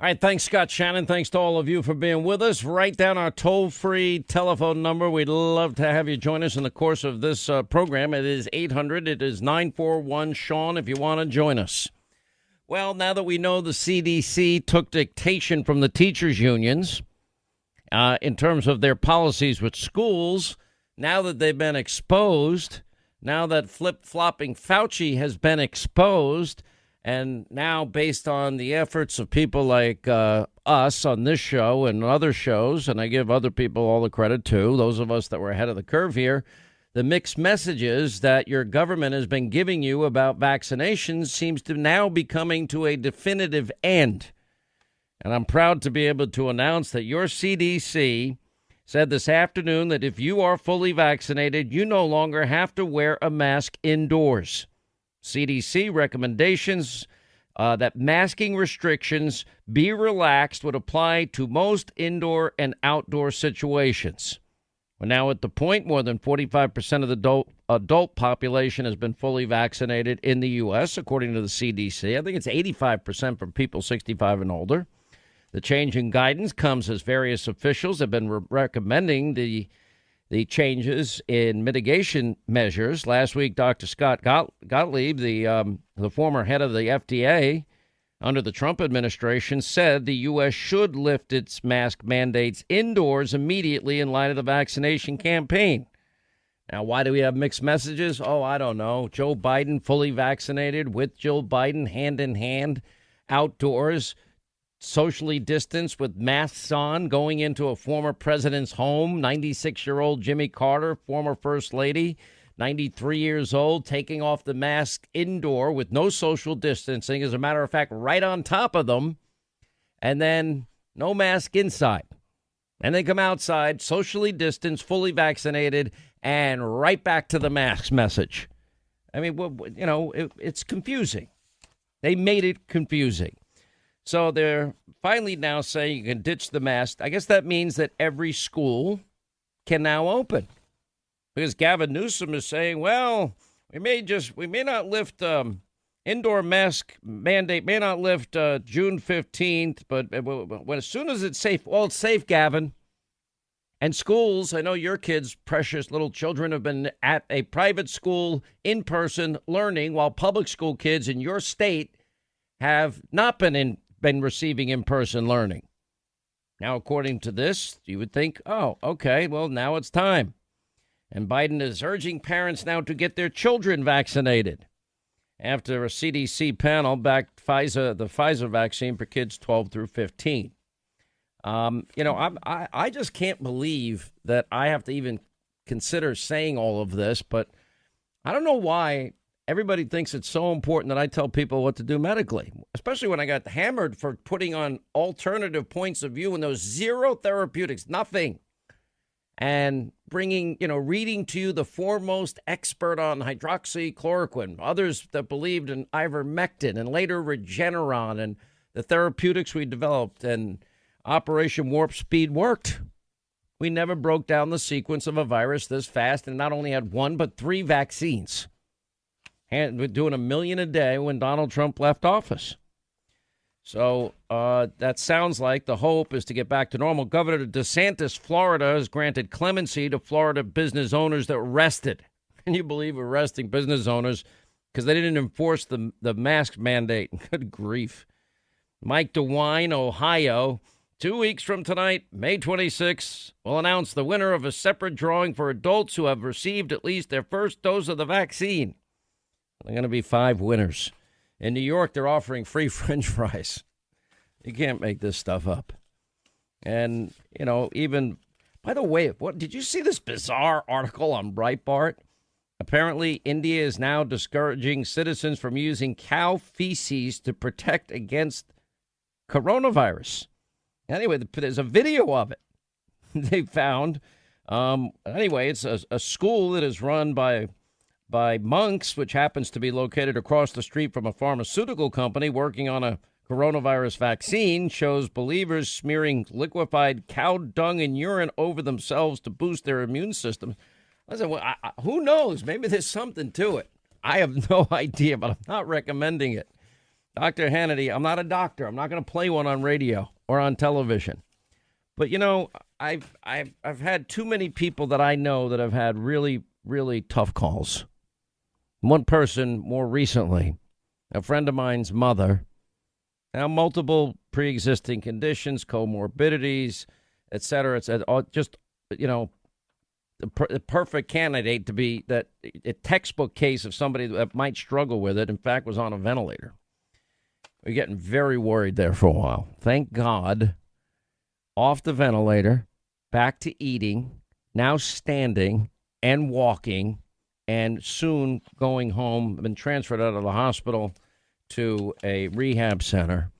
All right, thanks, Scott Shannon. Thanks to all of you for being with us. Write down our toll-free telephone number. We'd love to have you join us in the course of this program. It is 800. It is 941-SEAN if you want to join us. Well, now that we know the CDC took dictation from the teachers' unions in terms of their policies with schools, now that they've been exposed, now that flip-flopping Fauci has been exposed, and now, based on the efforts of people like us on this show and other shows, and I give other people all the credit too, those of us that were ahead of the curve here, the mixed messages that your government has been giving you about vaccinations seems to now be coming to a definitive end. And I'm proud to be able to announce that your CDC said this afternoon that if you are fully vaccinated, you no longer have to wear a mask indoors. CDC recommendations that masking restrictions be relaxed would apply to most indoor and outdoor situations. We're now at the point more than 45% of the adult population has been fully vaccinated in the U.S., according to the CDC. I think it's 85% for people 65 and older. The change in guidance comes as various officials have been recommending the changes in mitigation measures. Last week, Dr. Scott Gottlieb, the former head of the FDA under the Trump administration, said the U.S. should lift its mask mandates indoors immediately in light of the vaccination campaign. Now, why do we have mixed messages? Oh, I don't know. Joe Biden fully vaccinated with Jill Biden hand in hand outdoors, socially distanced with masks on, going into a former president's home. 96-year-old Jimmy Carter, former first lady, 93 years old, taking off the mask indoor with no social distancing. As a matter of fact, right on top of them. And then no mask inside. And they come outside, socially distanced, fully vaccinated, and right back to the mask message. I mean, you know, it's confusing. They made it confusing. So they're finally now saying you can ditch the mask. I guess that means that every school can now open. Because Gavin Newsom is saying, well, we may not lift indoor mask mandate, may not lift June 15th, but as soon as it's safe, well, it's safe, Gavin. And schools, I know your kids, precious little children, have been at a private school in person learning, while public school kids in your state have not been receiving in-person learning. Now, according to this, you would think, oh, okay, well, now it's time. And Biden is urging parents now to get their children vaccinated after a CDC panel backed the Pfizer vaccine for kids 12 through 15. I just can't believe that I have to even consider saying all of this, but I don't know why everybody thinks it's so important that I tell people what to do medically, especially when I got hammered for putting on alternative points of view and those zero therapeutics, nothing. And bringing, reading to you the foremost expert on hydroxychloroquine, others that believed in ivermectin and later Regeneron and the therapeutics we developed, and Operation Warp Speed worked. We never broke down the sequence of a virus this fast and not only had one, but 3 vaccines. And we're doing 1 million a day when Donald Trump left office. So that sounds like the hope is to get back to normal. Governor DeSantis, Florida, has granted clemency to Florida business owners that arrested. Can you believe arresting business owners because they didn't enforce the mask mandate? Good grief. Mike DeWine, Ohio, 2 weeks from tonight, May 26th, will announce the winner of a separate drawing for adults who have received at least their first dose of the vaccine. There are going to be 5 winners. In New York, they're offering free French fries. You can't make this stuff up. And, even, by the way, did you see this bizarre article on Breitbart? Apparently, India is now discouraging citizens from using cow feces to protect against coronavirus. Anyway, there's a video of it they found. Anyway, it's a school that is run by monks, which happens to be located across the street from a pharmaceutical company working on a coronavirus vaccine, shows believers smearing liquefied cow dung and urine over themselves to boost their immune system. Listen, who knows? Maybe there's something to it. I have no idea, but I'm not recommending it. Dr. Hannity, I'm not a doctor. I'm not going to play one on radio or on television. But, you know, I've had too many people that I know that have had really, really tough calls. One person more recently, a friend of mine's mother, now multiple pre-existing conditions, comorbidities, et cetera, just, you know, the perfect candidate to be a textbook case of somebody that might struggle with it, in fact, was on a ventilator. We're getting very worried there for a while. Thank God, off the ventilator, back to eating, now standing and walking, and soon going home. Been transferred out of the hospital to a rehab center.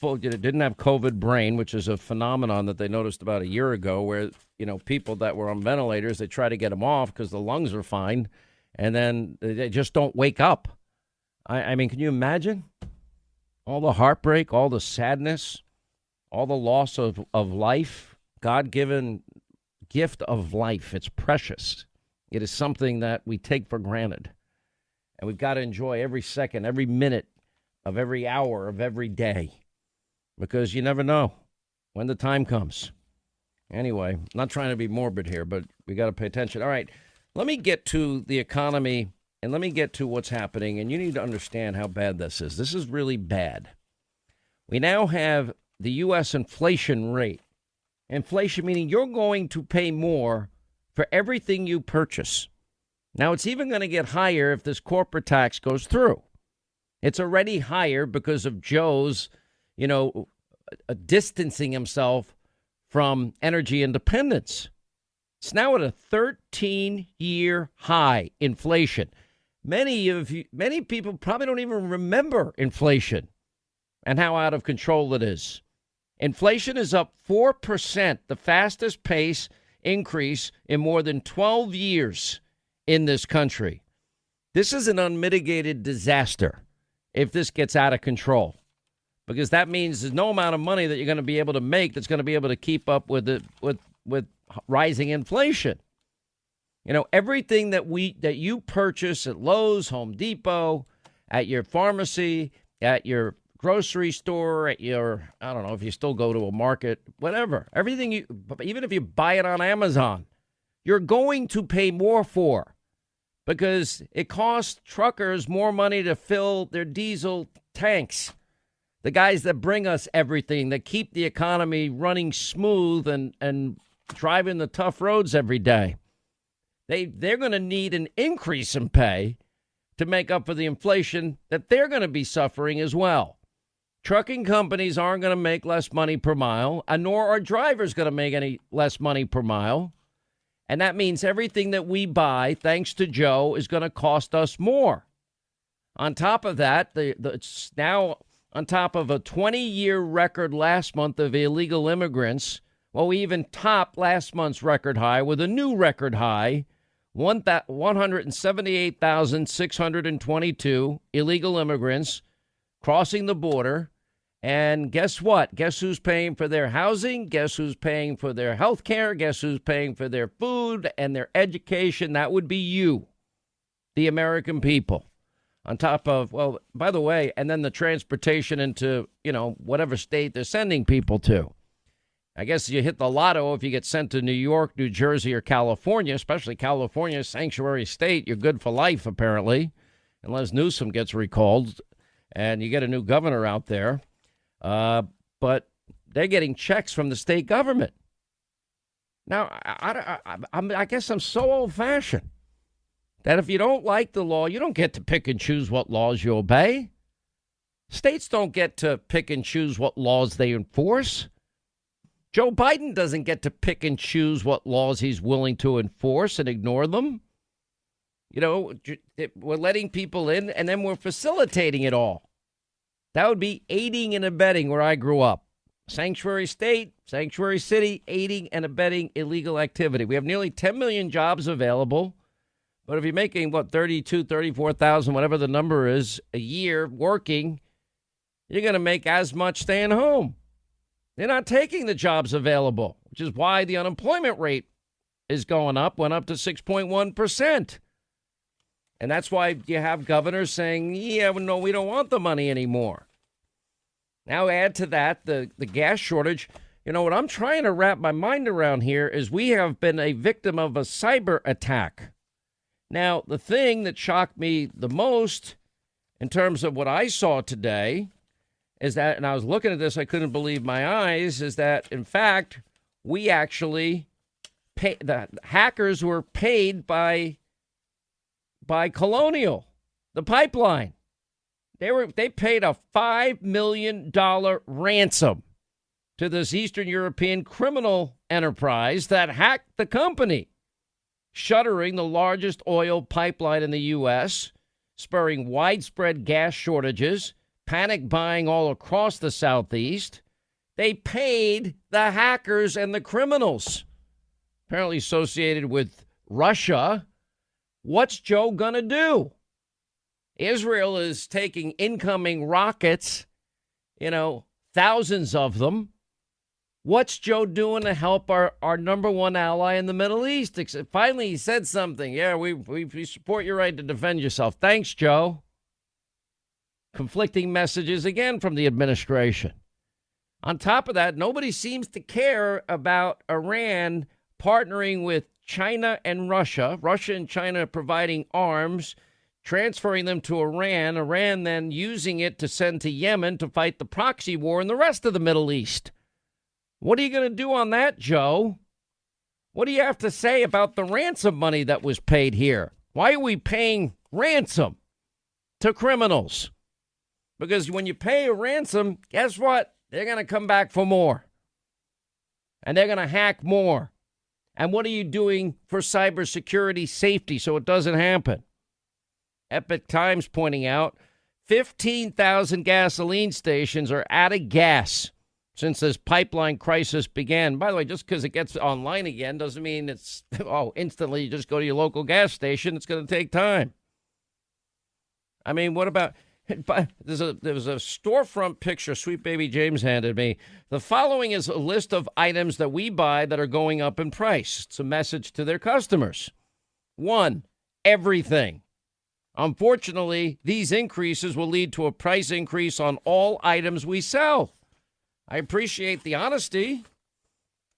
Didn't have COVID brain, which is a phenomenon that they noticed about a year ago where, you know, people that were on ventilators, they try to get them off because the lungs are fine, and then they just don't wake up. I mean, can you imagine? All the heartbreak, all the sadness, all the loss of life, God-given gift of life. It's precious. It is something that we take for granted. And we've got to enjoy every second, every minute of every hour of every day. Because you never know when the time comes. Anyway, I'm not trying to be morbid here, but we got to pay attention. All right, let me get to the economy and let me get to what's happening. And you need to understand how bad this is. This is really bad. We now have the U.S. inflation rate. Inflation meaning you're going to pay more for everything you purchase. Now, it's even going to get higher if this corporate tax goes through. It's already higher because of Joe's, you know, distancing himself from energy independence. It's now at a 13-year high inflation. Many people probably don't even remember inflation and how out of control it is. Inflation is up 4%, the fastest pace increase in more than 12 years in this country. This is an unmitigated disaster if this gets out of control, because that means there's no amount of money that you're going to be able to make that's going to be able to keep up with rising inflation. You know, everything that you purchase at Lowe's, Home Depot, at your pharmacy, at your grocery store, at your, I don't know if you still go to a market, whatever, everything even if you buy it on Amazon, you're going to pay more for, because it costs truckers more money to fill their diesel tanks. The guys that bring us everything, that keep the economy running smooth and driving the tough roads every day. They're going to need an increase in pay to make up for the inflation that they're going to be suffering as well. Trucking companies aren't going to make less money per mile, and nor are drivers going to make any less money per mile. And that means everything that we buy, thanks to Joe, is going to cost us more. On top of that, it's now on top of a 20-year record last month of illegal immigrants. Well, we even topped last month's record high with a new record high, 178,622 illegal immigrants crossing the border. And guess what? Guess who's paying for their housing? Guess who's paying for their health care? Guess who's paying for their food and their education? That would be you, the American people. On top of, well, by the way, and then the transportation into, you know, whatever state they're sending people to. I guess you hit the lotto if you get sent to New York, New Jersey, or California, especially California, sanctuary state. You're good for life, apparently, unless Newsom gets recalled and you get a new governor out there. But they're getting checks from the state government. Now, I guess I'm so old-fashioned that if you don't like the law, you don't get to pick and choose what laws you obey. States don't get to pick and choose what laws they enforce. Joe Biden doesn't get to pick and choose what laws he's willing to enforce and ignore them. You know, we're letting people in, and then we're facilitating it all. That would be aiding and abetting where I grew up. Sanctuary state, sanctuary city, aiding and abetting illegal activity. We have nearly 10 million jobs available. But if you're making, 34,000, whatever the number is, a year working, you're going to make as much staying home. They're not taking the jobs available, which is why the unemployment rate is going up, went up to 6.1%. And that's why you have governors saying, yeah, no, we don't want the money anymore. Now add to that the gas shortage. You know, what I'm trying to wrap my mind around here is we have been a victim of a cyber attack. Now, the thing that shocked me the most in terms of what I saw today is that, and I was looking at this, I couldn't believe my eyes, is that, in fact, we actually the hackers were paid by Colonial, the pipeline. They paid a $5 million ransom to this Eastern European criminal enterprise that hacked the company, shuttering the largest oil pipeline in the U.S., spurring widespread gas shortages, panic buying all across the Southeast. They paid the hackers and the criminals, apparently associated with Russia. What's Joe going to do? Israel is taking incoming rockets, thousands of them. What's Joe doing to help our number one ally in the Middle East? Finally, he said something. Yeah, we support your right to defend yourself. Thanks, Joe. Conflicting messages again from the administration. On top of that, nobody seems to care about Iran partnering with China and Russia. Russia and China providing arms, transferring them to Iran. Iran then using it to send to Yemen to fight the proxy war in the rest of the Middle East. What are you going to do on that, Joe? What do you have to say about the ransom money that was paid here? Why are we paying ransom to criminals? Because when you pay a ransom, guess what? They're going to come back for more. And they're going to hack more. And what are you doing for cybersecurity safety so it doesn't happen? Epoch Times pointing out 15,000 gasoline stations are out of gas since this pipeline crisis began. By the way, just because it gets online again doesn't mean it's, instantly you just go to your local gas station. It's going to take time. I mean, what about, there was a storefront picture Sweet Baby James handed me. The following is a list of items that we buy that are going up in price. It's a message to their customers. 1, everything. Unfortunately, these increases will lead to a price increase on all items we sell. I appreciate the honesty,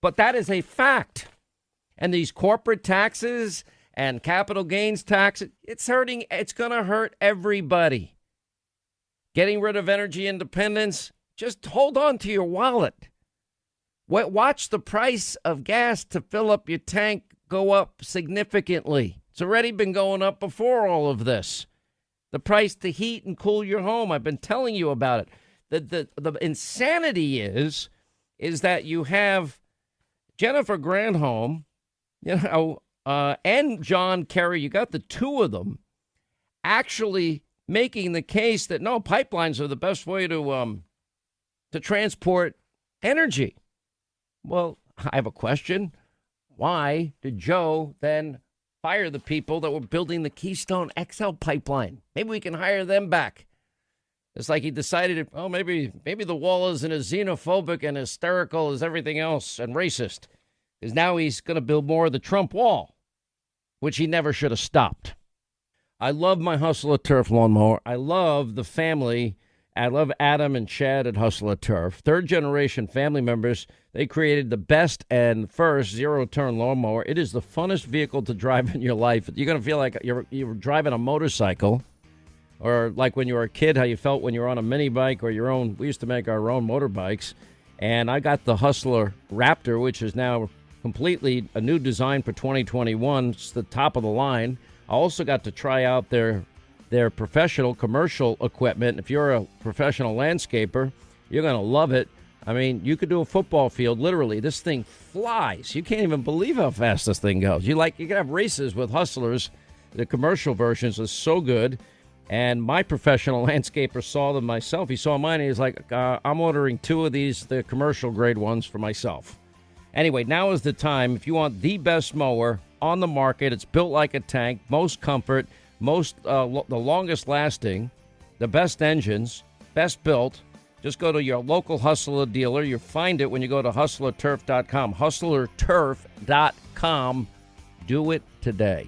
but that is a fact. And these corporate taxes and capital gains tax, it's going to hurt everybody. Getting rid of energy independence, just hold on to your wallet. Watch the price of gas to fill up your tank go up significantly. It's already been going up before all of this. The price to heat and cool your home, I've been telling you about it. The insanity is that you have Jennifer Granholm, and John Kerry, you got the two of them actually making the case that no, pipelines are the best way to transport energy. Well, I have a question. Why did Joe then fire the people that were building the Keystone XL pipeline? Maybe we can hire them back. It's like he decided, maybe the wall isn't as xenophobic and hysterical as everything else and racist. Because now he's going to build more of the Trump wall, which he never should have stopped. I love my Hustler Turf lawnmower. I love the family. I love Adam and Chad at Hustler Turf. Third-generation family members. They created the best and first zero-turn lawnmower. It is the funnest vehicle to drive in your life. You're going to feel like you're driving a motorcycle. Or like when you were a kid, how you felt when you were on a mini bike or your own. We used to make our own motorbikes. And I got the Hustler Raptor, which is now completely a new design for 2021. It's the top of the line. I also got to try out their professional commercial equipment. If you're a professional landscaper, you're going to love it. I mean, you could do a football field, literally. This thing flies. You can't even believe how fast this thing goes. You can have races with Hustlers. The commercial versions are so good. And my professional landscaper saw them myself. He saw mine, and he's like, I'm ordering 2 of these, the commercial grade ones, for myself. Anyway, now is the time. If you want the best mower on the market, it's built like a tank, most comfort, the longest lasting, the best engines, best built. Just go to your local Hustler dealer. You'll find it when you go to hustlerturf.com. Hustlerturf.com. Do it today.